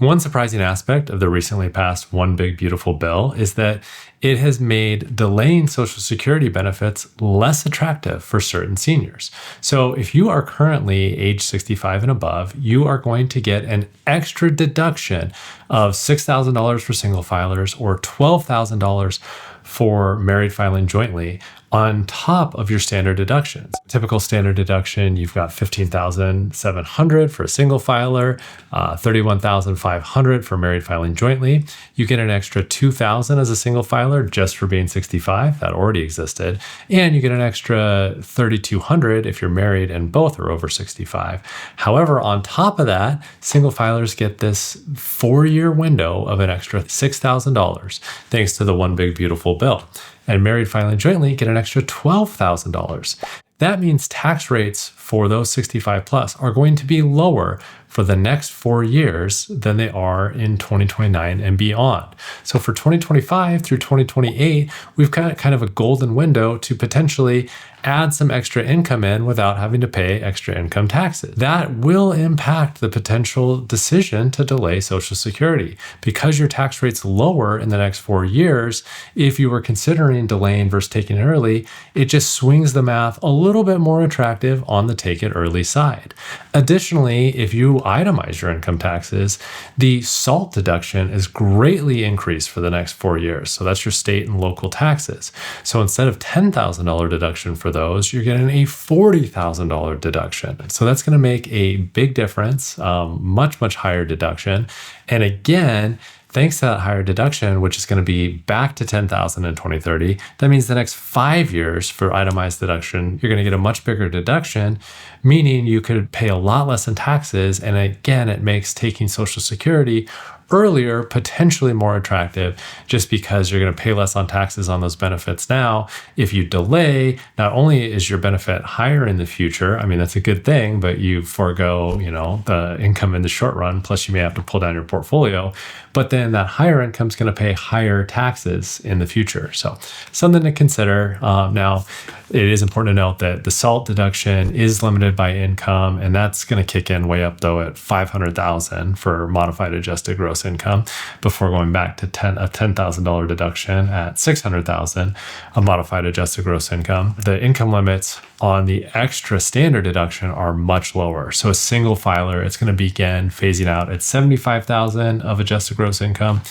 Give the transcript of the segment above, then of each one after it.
One surprising aspect of the recently passed One Big Beautiful Bill is that it has made delaying Social Security benefits less attractive for certain seniors. So if you are currently age 65 and above, you are going to get an extra deduction of $6,000 for single filers or $12,000 for married filing jointly on top of your standard deductions. Typical standard deduction, you've got $15,700 for a single filer, $31,500 for married filing jointly. You get an extra $2,000 as a single filer just for being 65. That already existed. And you get an extra $3,200 if you're married and both are over 65. However, on top of that, single filers get this 4-year window of an extra $6,000 thanks to the One Big Beautiful Bill. And married filing jointly get an extra $12,000. That means tax rates for those 65 plus are going to be lower for the next 4 years than they are in 2029 and beyond. So for 2025 through 2028, we've got kind of a golden window to potentially add some extra income in without having to pay extra income taxes. That will impact the potential decision to delay Social Security. Because your tax rate's lower in the next 4 years, if you were considering delaying versus taking it early, it just swings the math a little bit more attractive on the take it early side. Additionally, if you itemize your income taxes, the SALT deduction is greatly increased for the next 4 years. So that's your state and local taxes. So instead of $10,000 deduction for those, you're getting a $40,000 deduction. So that's going to make a big difference, much higher deduction. And again, thanks to that higher deduction, which is going to be back to $10,000 in 2030, that means the next 5 years for itemized deduction, you're going to get a much bigger deduction, meaning you could pay a lot less in taxes. And again, it makes taking Social Security earlier potentially more attractive just because you're going to pay less on taxes on those benefits now. If you delay, not only is your benefit higher in the future, I mean, that's a good thing, but you forego, the income in the short run, plus you may have to pull down your portfolio, but then that higher income is going to pay higher taxes in the future. So something to consider. Now, it is important to note that the SALT deduction is limited by income, and that's going to kick in way up though at $500,000 for modified adjusted gross income before going back to a $10,000 deduction at $600,000 of modified adjusted gross income. The income limits on the extra standard deduction are much lower. So a single filer, it's going to begin phasing out at $75,000 of adjusted gross income,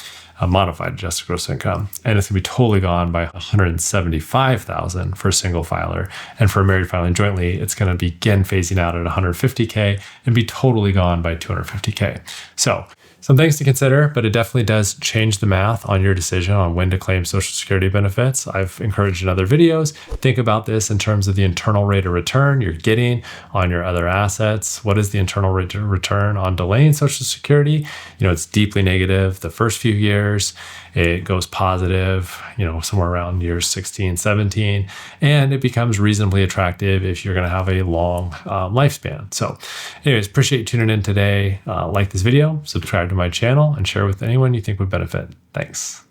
a modified adjusted gross income, and it's going to be totally gone by $175,000 for a single filer. And for a married filing jointly, it's going to begin phasing out at $150K and be totally gone by $250K. So some things to consider, but it definitely does change the math on your decision on when to claim Social Security benefits. I've encouraged in other videos, think about this in terms of the internal rate of return you're getting on your other assets. What is the internal rate of return on delaying Social Security? It's deeply negative the first few years. It goes positive, somewhere around years 16, 17, and it becomes reasonably attractive if you're going to have a long lifespan. So anyways, appreciate you tuning in today. Like this video, subscribe to my channel, and share with anyone you think would benefit. Thanks.